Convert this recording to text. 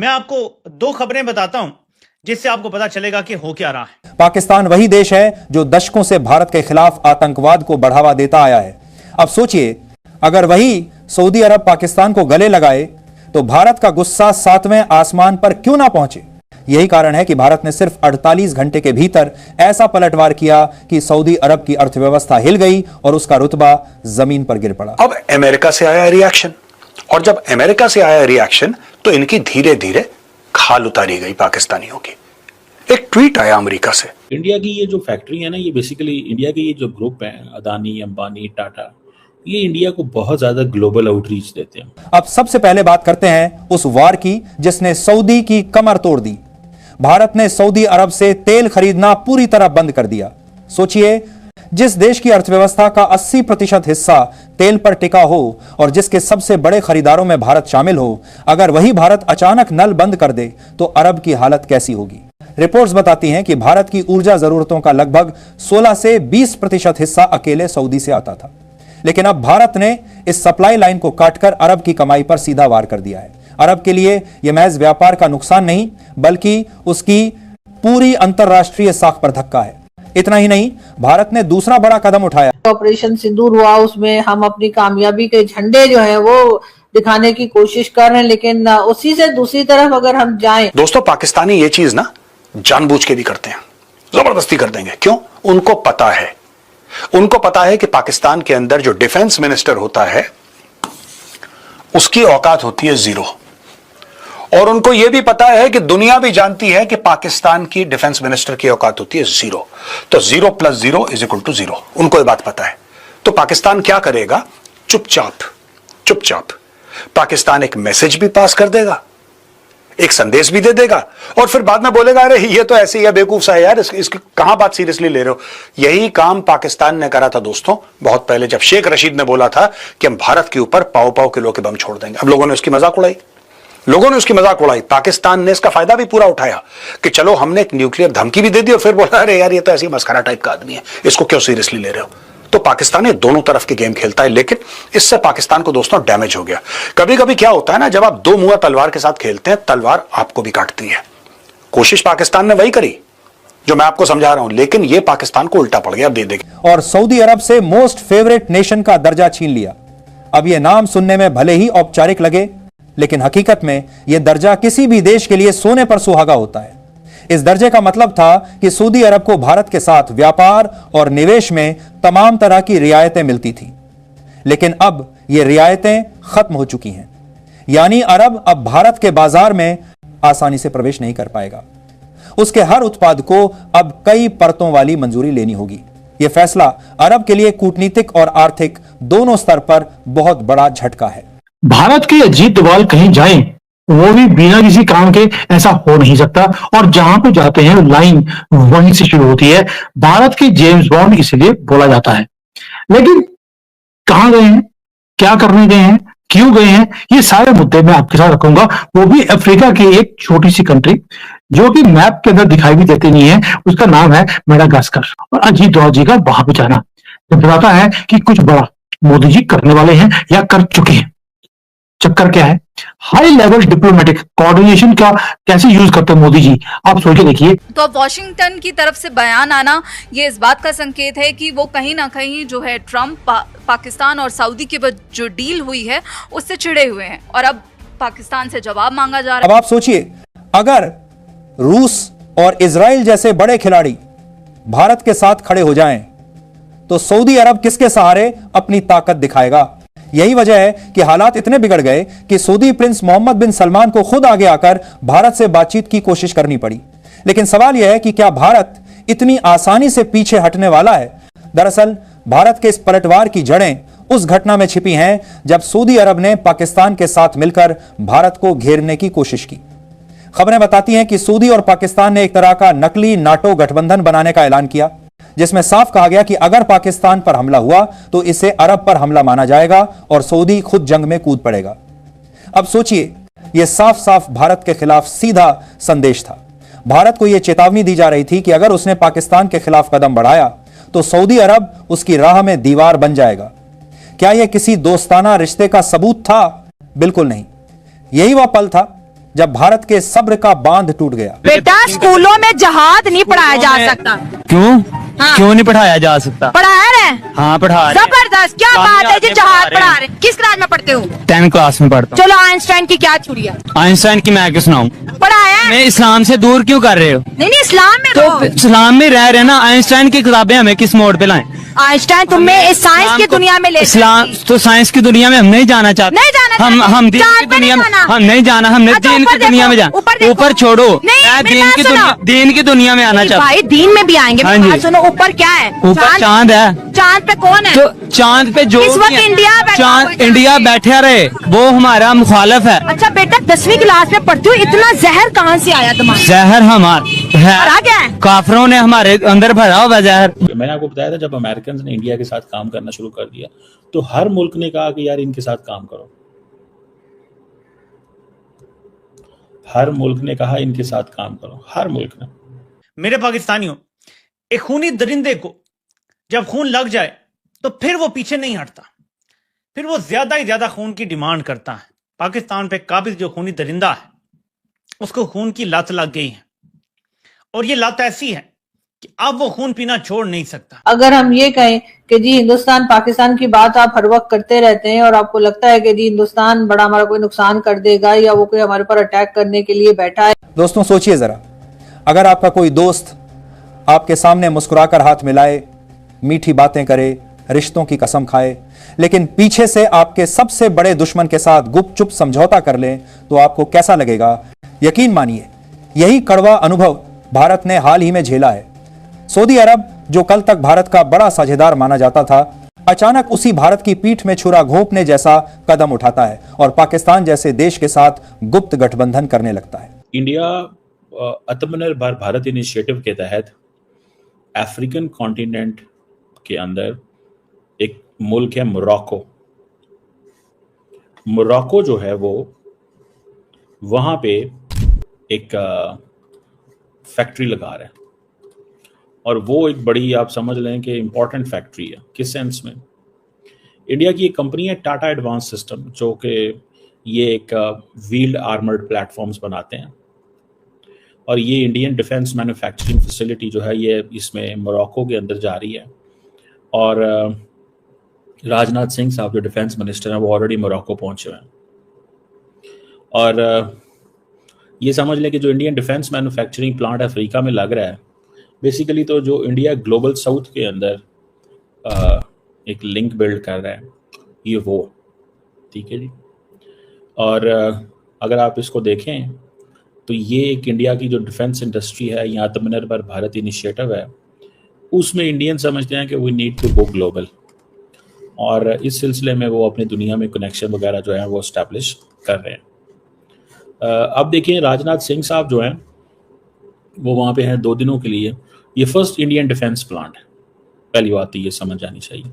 मैं आपको दो खबरें बताता हूं जिससे आपको पता चलेगा कि हो क्या रहा है। पाकिस्तान वही देश है जो दशकों से भारत के खिलाफ आतंकवाद को बढ़ावा देता आया है। अब सोचिए, अगर वही सऊदी अरब पाकिस्तान को गले लगाए तो भारत का गुस्सा 7वें आसमान पर क्यों ना पहुंचे। यही कारण है कि भारत ने सिर्फ 48 घंटे के भीतर ऐसा पलटवार किया कि सऊदी अरब की अर्थव्यवस्था हिल गई और उसका रुतबा जमीन पर गिर पड़ा। अब अमेरिका से आया रिएक्शन, और जब अमेरिका से आया रिएक्शन तो इनकी धीरे धीरे खाल उतारी गई पाकिस्तानियों की। एक ट्वीट आया अमेरिका से, इंडिया की ये जो फैक्ट्री है ना, ये बेसिकली इंडिया के ये जो ग्रुप है, अदानी, अंबानी, टाटा, ये इंडिया को बहुत ज्यादा ग्लोबल आउटरीच देते हैं। अब सबसे पहले बात करते हैं उस वार की जिसने सऊदी की कमर तोड़ दी। भारत ने सऊदी अरब से तेल खरीदना पूरी तरह बंद कर दिया। सोचिए, जिस देश की अर्थव्यवस्था का 80% हिस्सा तेल पर टिका हो और जिसके सबसे बड़े खरीदारों में भारत शामिल हो, अगर वही भारत अचानक नल बंद कर दे तो अरब की हालत कैसी होगी। रिपोर्ट्स बताती हैं कि भारत की ऊर्जा जरूरतों का लगभग 16 से 20% हिस्सा अकेले सऊदी से आता था, लेकिन अब भारत ने इस सप्लाई लाइन को काटकर अरब की कमाई पर सीधा वार कर दिया है। अरब के लिए यह महज व्यापार का नुकसान नहीं, बल्कि उसकी पूरी अंतरराष्ट्रीय साख पर धक्का है। इतना ही नहीं, भारत ने दूसरा बड़ा कदम उठाया। ऑपरेशन सिंदूर हुआ, उसमें हम अपनी कामयाबी के झंडे जो है वो दिखाने की कोशिश कर रहे हैं, लेकिन उसी से दूसरी तरफ अगर हम जाएं। दोस्तों, पाकिस्तानी ये चीज ना जानबूझ के भी करते हैं, जबरदस्ती कर देंगे। क्यों? उनको पता है कि पाकिस्तान के अंदर जो डिफेंस मिनिस्टर होता है उसकी औकात होती है 0, और उनको यह भी पता है कि दुनिया भी जानती है कि पाकिस्तान की डिफेंस मिनिस्टर की औकात होती है 0। तो 0 + 0 = 0। उनको यह बात पता है। तो पाकिस्तान क्या करेगा? चुपचाप पाकिस्तान एक मैसेज भी पास कर देगा, एक संदेश भी दे देगा, और फिर बाद में बोलेगा अरे ये तो ऐसे ही है, बेवकूफ सा है यार, इसकी कहां बात सीरियसली ले रहे हो। यही काम पाकिस्तान ने करा था दोस्तों बहुत पहले, जब शेख रशीद ने बोला था कि हम भारत के ऊपर पाव किलो के बम छोड़ देंगे। अब लोगों ने उसकी मजाक उड़ाई, पाकिस्तान ने इसका फायदा भी पूरा उठाया कि चलो हमने एक न्यूक्लियर धमकी भी दे दी, और फिर बोला अरे यार ये तो ऐसी मस्खरा टाइप का आदमी है, इसको क्यों सीरियसली ले रहे हो। तो पाकिस्तान ये दोनों तरफ के गेम खेलता है, लेकिन इससे पाकिस्तान को दोस्तों डैमेज हो गया। कभी कभी क्या होता है ना, जब आप दो मुंह तलवार के साथ खेलते हैं, तलवार आपको भी काटती है। कोशिश पाकिस्तान ने वही करी जो मैं आपको समझा रहा हूं, लेकिन यह पाकिस्तान को उल्टा पड़ गया दे देगा, और सऊदी अरब से मोस्ट फेवरेट नेशन का दर्जा छीन लिया। अब यह नाम सुनने में भले ही औपचारिक लगे, लेकिन हकीकत में यह दर्जा किसी भी देश के लिए सोने पर सुहागा होता है। इस दर्जे का मतलब था कि सऊदी अरब को भारत के साथ व्यापार और निवेश में तमाम तरह की रियायतें मिलती थी, लेकिन अब ये रियायतें खत्म हो चुकी हैं। यानी अरब अब भारत के बाजार में आसानी से प्रवेश नहीं कर पाएगा। उसके हर उत्पाद को अब कई परतों वाली मंजूरी लेनी होगी। यह फैसला अरब के लिए कूटनीतिक और आर्थिक दोनों स्तर पर बहुत बड़ा झटका है। भारत के अजीत डोभाल कहीं जाएं, वो भी बिना किसी काम के, ऐसा हो नहीं सकता। और जहां पे जाते हैं लाइन वहीं से शुरू होती है। भारत के जेम्स बॉन्ड इसलिए बोला जाता है। लेकिन कहां गए हैं, क्या करने गए हैं, क्यों गए हैं, ये सारे मुद्दे मैं आपके साथ रखूंगा। वो भी अफ्रीका की एक छोटी सी कंट्री जो कि मैप के अंदर दिखाई भी देती नहीं है, उसका नाम है मेडागास्कर। और अजीत डोभाल जी का वहां पे जाना बताता है कि कुछ बड़ा मोदी जी करने वाले हैं या कर चुके हैं। चक्कर क्या है? हाई लेवल डिप्लोमेटिक कोऑर्डिनेशन का कैसे यूज करते हैं मोदी जी, आप सोच के देखिए। तो अब वॉशिंगटन की तरफ से बयान आना ये इस बात का संकेत है कि वो कहीं ना कहीं जो है ट्रम्प पाकिस्तान और सऊदी के बीच जो डील हुई है उससे चिढ़े हुए हैं, और अब पाकिस्तान से जवाब मांगा जा रहा है। अब आप सोचिए, अगर रूस और इजराइल जैसे बड़े खिलाड़ी भारत के साथ खड़े हो जाएं, तो सऊदी अरब किसके सहारे अपनी ताकत दिखाएगा। यही वजह है कि हालात इतने बिगड़ गए कि सऊदी प्रिंस मोहम्मद बिन सलमान को खुद आगे आकर भारत से बातचीत की कोशिश करनी पड़ी। लेकिन सवाल यह है कि क्या भारत इतनी आसानी से पीछे हटने वाला है। दरअसल भारत के इस पलटवार की जड़ें उस घटना में छिपी हैं जब सऊदी अरब ने पाकिस्तान के साथ मिलकर भारत को घेरने की कोशिश की। खबरें बताती हैं कि सऊदी और पाकिस्तान ने एक तरह का नकली नाटो गठबंधन बनाने का ऐलान किया, जिसमें साफ कहा गया कि अगर पाकिस्तान पर हमला हुआ तो इसे अरब पर हमला माना जाएगा और सऊदी खुद जंग में कूद पड़ेगा। अब सोचिए, यह साफ साफ भारत के खिलाफ सीधा संदेश था। भारत को यह चेतावनी दी जा रही थी कि अगर उसने पाकिस्तान के खिलाफ कदम बढ़ाया तो सऊदी अरब उसकी राह में दीवार बन जाएगा। क्या यह किसी दोस्ताना रिश्ते का सबूत था? बिल्कुल नहीं। यही वह पल था जब भारत के सब्र का बांध टूट गया। बेटा स्कूलों में जहाद नहीं पढ़ाया जा सकता। क्यों? हाँ। क्यों नहीं पढ़ाया जा सकता? पढ़ाया रहे? हाँ पढ़ा रहे। जबरदस्त, क्या बात है जी, जहाद पढ़ा रहे। किस क्लास में पढ़ते हो? 10th क्लास में पढ़ता हूँ। चलो आइंस्टाइन की क्या चुड़िया? आइंस्टाइन की मैं क्यों सुनाऊं? पढ़ाया? मैं इस्लाम से दूर क्यों कर रहे हो? नहीं इस्लाम में तो इस्लाम में रह रहे ना, आइंस्टाइन की किताबें हमें किस मोड़ पे लाएं? आइंस्टाइन तुम्हें इस साइंस की दुनिया में ले इस्लाम तो साइंस की दुनिया में हम नहीं जाना चाहते। नहीं जाना हम दीन की दुनिया में हम नहीं जाना, हमने दीन की दुनिया में जाना। ऊपर छोड़ो, मैं दीन की दुनिया में आना चाहता हूँ। भाई दीन में भी आएंगे। हाँ जी। सुनो, ऊपर क्या है? ऊपर चांद है। चांद पे कौन है? तो चांद पे जो इस वक्त इंडिया बैठा रहे वो हमारा मुखालिफ है। अच्छा बेटा 10वीं क्लास में पढ़ती हो, इतना जहर कहाँ से आया तुम्हारा? जहर हमारा है, काफरों ने हमारे अंदर भरा हुआ जहर। मैंने आपको बताया था जब अमेरिकन ने इंडिया के साथ काम करना शुरू कर दिया तो हर मुल्क ने कहा कि यार इनके साथ काम करो। हर मुल्क ने कहा इनके साथ काम करो, हर मुल्क ने। मेरे पाकिस्तानियों, एक खूनी दरिंदे को जब खून लग जाए तो फिर वो पीछे नहीं हटता, फिर वो ज्यादा ही ज्यादा खून की डिमांड करता है। पाकिस्तान पे काबिज जो खूनी दरिंदा है उसको खून की लत लग गई है, और ये लत ऐसी है कि अब वो खून पीना छोड़ नहीं सकता। अगर हम ये कहें कि जी हिंदुस्तान पाकिस्तान की बात आप हर वक्त करते रहते हैं और आपको लगता है कि जी हिंदुस्तान बड़ा हमारा कोई नुकसान कर देगा या वो कोई हमारे पर अटैक करने के लिए बैठा है। दोस्तों सोचिए जरा, अगर आपका कोई दोस्त आपके सामने मुस्कुराकर हाथ मिलाए, मीठी बातें करे, रिश्तों की कसम खाए, लेकिन पीछे से आपके सबसे बड़े दुश्मन के साथ गुपचुप समझौता कर ले, तो आपको कैसा लगेगा? यकीन मानिए यही कड़वा अनुभव भारत ने हाल ही में झेला है। सऊदी अरब, जो कल तक भारत का बड़ा साझेदार माना जाता था, अचानक उसी भारत की पीठ में छुरा घोंपने जैसा कदम उठाता है और पाकिस्तान जैसे देश के साथ गुप्त गठबंधन करने लगता है। इंडिया आत्मनिर्भर भारत इनिशिएटिव के तहत अफ्रीकन कॉन्टिनेंट के अंदर एक मुल्क है मोरक्को। मोरक्को जो है वो वहां पे एक फैक्ट्री लगा रहा है, और वो एक बड़ी, आप समझ लें कि इम्पॉर्टेंट फैक्ट्री है। किस सेंस में? इंडिया की एक कंपनी है टाटा एडवांस सिस्टम, जो कि ये एक व्हील्ड आर्मर्ड प्लेटफॉर्म्स बनाते हैं, और ये इंडियन डिफेंस मैन्युफैक्चरिंग फैसिलिटी जो है ये इसमें मोरक्को के अंदर जा रही है। और राजनाथ सिंह साहब जो डिफेंस मिनिस्टर हैं वो ऑलरेडी मोरक्को पहुंचे हुए हैं, और ये समझ लें कि जो Indian defence manufacturing plant Africa में लग रहा है, बेसिकली तो जो इंडिया ग्लोबल साउथ के अंदर एक लिंक बिल्ड कर रहा है, ये वो, ठीक है जी। और अगर आप इसको देखें तो ये एक इंडिया की जो डिफेंस इंडस्ट्री है या आत्मनिर्भर भारत इनिशिएटिव है, उसमें इंडियन समझते हैं कि we need to go global, और इस सिलसिले में वो अपनी दुनिया में कनेक्शन वगैरह जो है वो इस्टेब्लिश कर रहे हैं। अब देखिए राजनाथ सिंह साहब जो हैं वो वहाँ पे हैं 2 दिनों के लिए। ये फर्स्ट इंडियन डिफेंस प्लांट है, पहली बात तो ये समझ आनी चाहिए।